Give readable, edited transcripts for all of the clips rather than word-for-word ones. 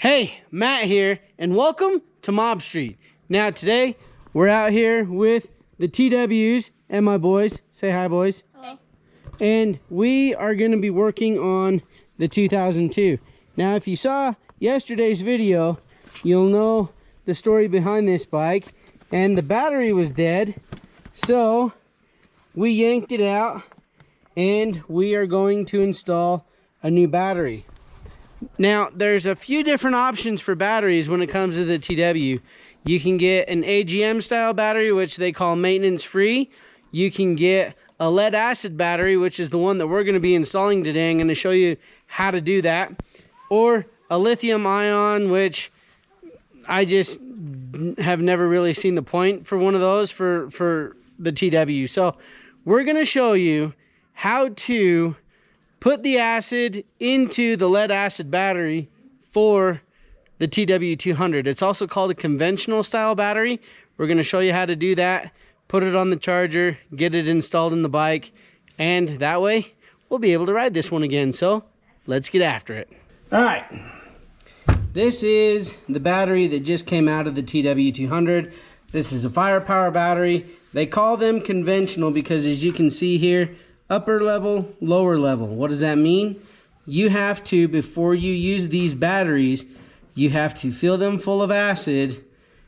Hey, Matt here, and welcome to Mob Street. Now today, we're out here with the TWs and my boys. Say hi, boys. Hello. And we are going to be working on the 2002. Now, if you saw yesterday's video, you'll know the story behind this bike. And the battery was dead, so we yanked it out, and we are going to install a new battery. Now, there's a few different options for batteries when it comes to the TW. You can get an AGM style battery, which they call maintenance free. You can get a lead acid battery, which is the one that we're going to be installing today. I'm going to show you how to do that. Or a lithium ion, which I just have never really seen the point for one of those for the TW. So we're going to show you how to put the acid into the lead acid battery for the TW200. It's also called a conventional style battery. We're going to show you how to do that, put it on the charger, get it installed in the bike, and that way we'll be able to ride this one again. So let's get after it. All right. This is the battery that just came out of the TW200. This is a firepower battery. They call them conventional because, as you can see here, upper level, lower level. What does that mean? You have to, before you use these batteries, you have to fill them full of acid,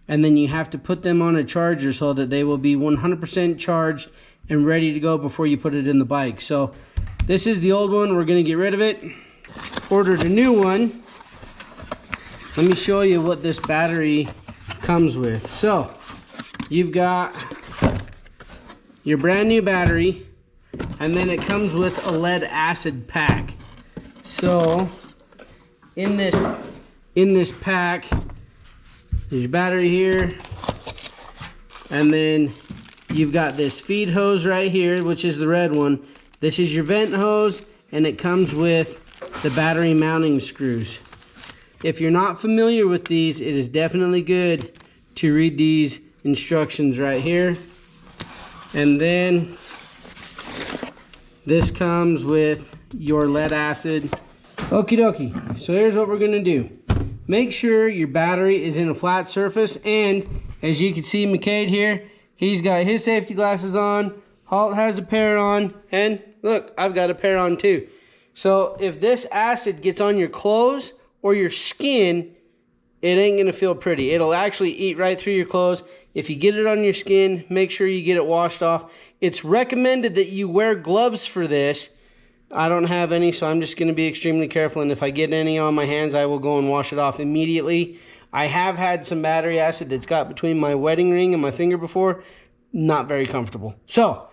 and then you have to put them on a charger so that they will be 100% charged and ready to go before you put it in the bike. So this is the old one. We're going to get rid of it. Ordered a new one. Let me show you what this battery comes with. So you've got your brand new battery, and then it comes with a lead acid pack. So in this pack, there's your battery here, and then you've got this feed hose right here, which is the red one. This is your vent hose, and it comes with the battery mounting screws. If you're not familiar with these, it is definitely good to read these instructions right here. And then this comes with your lead acid. Okie dokie. So here's what we're gonna do. Make sure your battery is in a flat surface, and as you can see McCade here, he's got his safety glasses on, Halt has a pair on, and look, I've got a pair on too. So if this acid gets on your clothes or your skin, it ain't gonna feel pretty. It'll actually eat right through your clothes. If you get it on your skin, make sure you get it washed off. It's recommended that you wear gloves for this. I don't have any, so I'm just going to be extremely careful, and if I get any on my hands, I will go and wash it off immediately. I have had some battery acid that's got between my wedding ring and my finger before. Not very comfortable. So,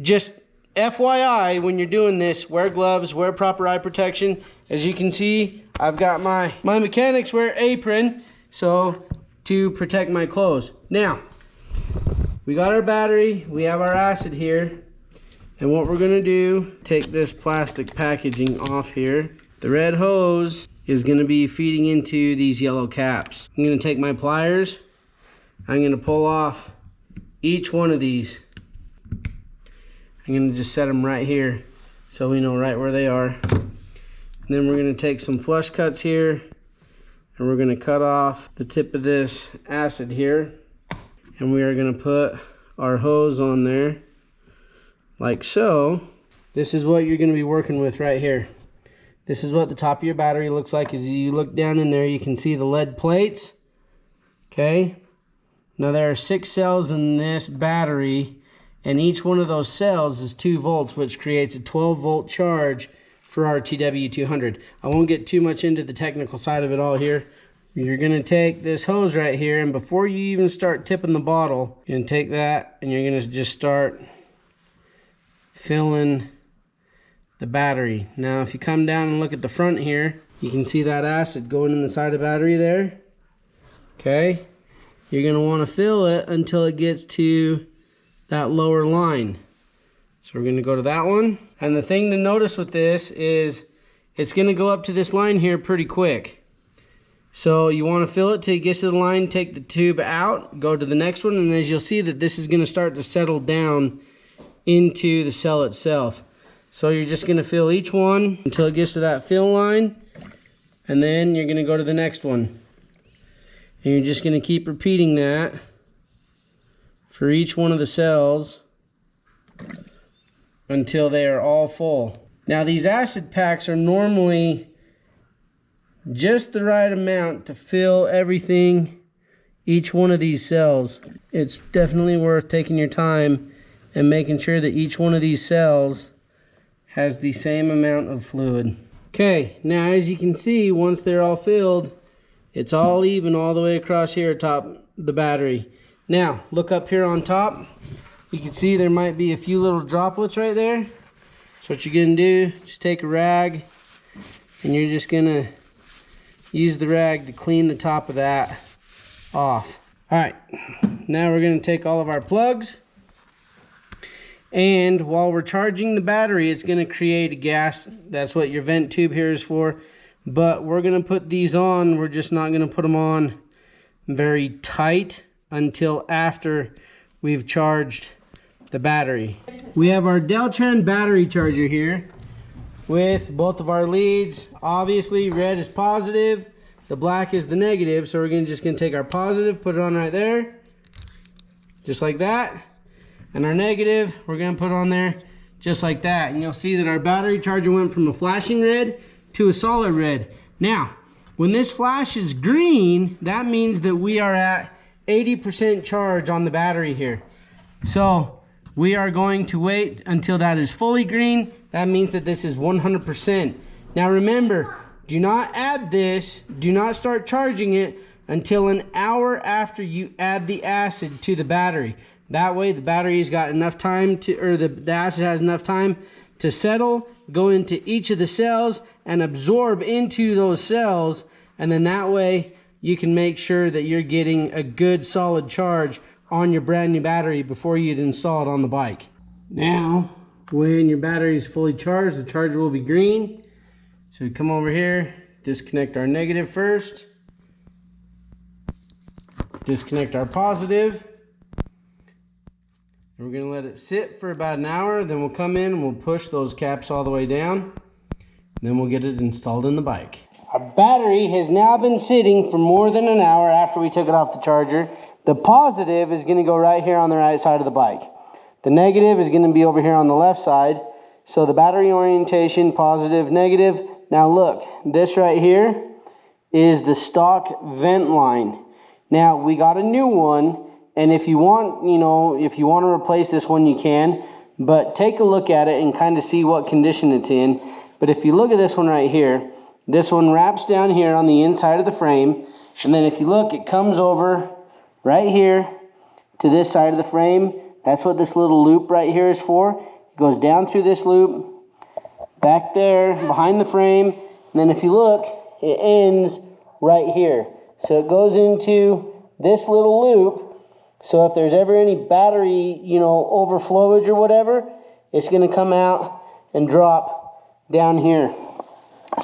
just FYI, when you're doing this, wear gloves, wear proper eye protection. As you can see, I've got my mechanics wear apron, so to protect my clothes. Now, we got our battery, we have our acid here, and what we're gonna do, take this plastic packaging off here. The red hose is gonna be feeding into these yellow caps. I'm gonna take my pliers, I'm gonna pull off each one of these. I'm gonna just set them right here so we know right where they are. And then we're gonna take some flush cuts here, and we're gonna cut off the tip of this acid here, and we are gonna put our hose on there like so. This is what you're gonna be working with right here. This is what the top of your battery looks like. As you look down in there, you can see the lead plates. Okay, now there are 6 cells in this battery, and each one of those cells is 2 volts, which creates a 12-volt charge for our TW200. I won't get too much into the technical side of it all here. You're gonna take this hose right here, and before you even start tipping the bottle, you're gonna take that and you're gonna just start filling the battery. Now, if you come down and look at the front here, you can see that acid going in the side of the battery there. Okay, you're gonna wanna fill it until it gets to that lower line. So we're gonna go to that one. And the thing to notice with this is it's gonna go up to this line here pretty quick. So you wanna fill it till it gets to the line, take the tube out, go to the next one, and as you'll see that this is gonna start to settle down into the cell itself. So you're just gonna fill each one until it gets to that fill line, And then you're going to go to the next one. And you're just going to keep repeating that for each one of the cells until they are all full. Now these acid packs are normally just the right amount to fill everything, each one of these cells. It's definitely worth taking your time and making sure that each one of these cells has the same amount of fluid. Okay, now as you can see, once they're all filled, it's all even all the way across here atop the battery. Now, look up here on top. You can see there might be a few little droplets right there. So what you're gonna do, just take a rag and you're just gonna use the rag to clean the top of that off. All right, now we're gonna take all of our plugs, and while we're charging the battery, it's gonna create a gas. That's what your vent tube here is for. But we're gonna put these on, we're just not gonna put them on very tight until after we've charged the battery. We have our Deltran battery charger here with both of our leads. Obviously, red is positive, the black is the negative, so we're just gonna take our positive, put it on right there, just like that. And our negative, we're gonna put on there just like that. And you'll see that our battery charger went from a flashing red to a solid red. Now, when this flashes green, that means that we are at 80% charge on the battery here. So we are going to wait until that is fully green. That means that this is 100%. Now remember, do not add this, do not start charging it until an hour after you add the acid to the battery. That way the battery's got enough time to, or the acid has enough time to settle, go into each of the cells and absorb into those cells. And then that way you can make sure that you're getting a good solid charge on your brand new battery before you'd install it on the bike. Now, when your battery is fully charged, the charger will be green. So we come over here, disconnect our negative first, disconnect our positive. We're gonna let it sit for about an hour, then we'll come in and we'll push those caps all the way down. Then we'll get it installed in the bike. Our battery has now been sitting for more than an hour after we took it off the charger. The positive is gonna go right here on the right side of the bike. The negative is gonna be over here on the left side. So the battery orientation, positive, negative. Now look, this right here is the stock vent line. Now we got a new one. And if you want, if you want to replace this one, you can. But take a look at it and kind of see what condition it's in. But if you look at this one right here, this one wraps down here on the inside of the frame. And then if you look, it comes over right here to this side of the frame. That's what this little loop right here is for. It goes down through this loop, back there, behind the frame. And then if you look, it ends right here. So it goes into this little loop. So if there's ever any battery, overflowage or whatever, it's going to come out and drop down here.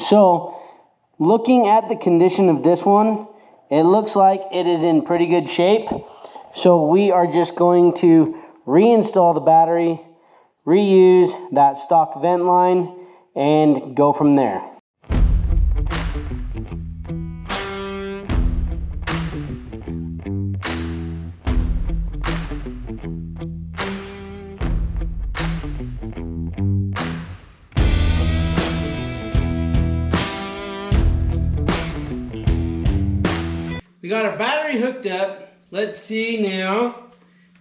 So looking at the condition of this one, it looks like it is in pretty good shape. So we are just going to reinstall the battery, reuse that stock vent line, and go from there. We got our battery hooked up. Let's see now.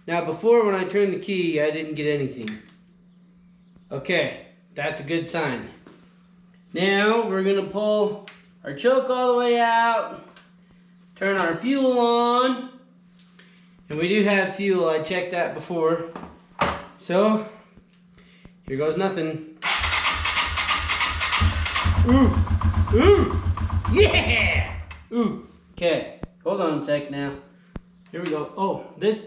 Now before, when I turned the key, I didn't get anything. Okay, that's a good sign. Now we're gonna pull our choke all the way out, turn our fuel on, and we do have fuel. I checked that before. So here goes nothing. Ooh, ooh, yeah! Ooh, okay. Hold on a sec now. Here we go. Oh, this.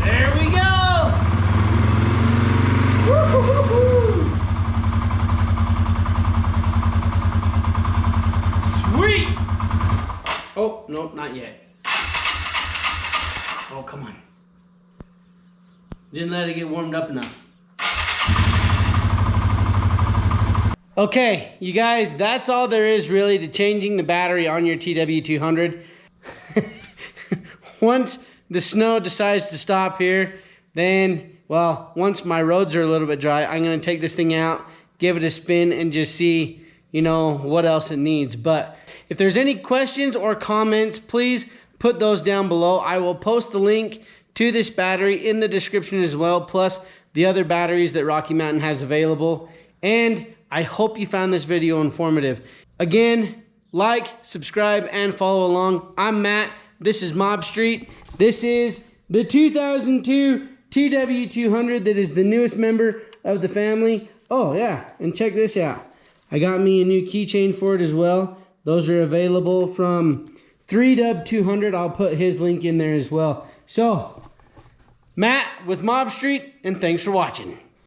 There we go! Woo-hoo-hoo-hoo! Sweet! Oh, no, not yet. Oh, come on. Didn't let it get warmed up enough. Okay, you guys, that's all there is really to changing the battery on your TW200. Once the snow decides to stop here, then, well, once my roads are a little bit dry, I'm gonna take this thing out, give it a spin, and just see, you know, what else it needs. But if there's any questions or comments, please put those down below. I will post the link to this battery in the description as well, plus the other batteries that Rocky Mountain has available. And I hope you found this video informative. Again, like, subscribe, and follow along. I'm Matt. This is Mob Street. This is the 2002 TW200 that is the newest member of the family. Oh yeah, and check this out. I got me a new keychain for it as well. Those are available from 3W200. I'll put his link in there as well. So, Matt with Mob Street, and thanks for watching.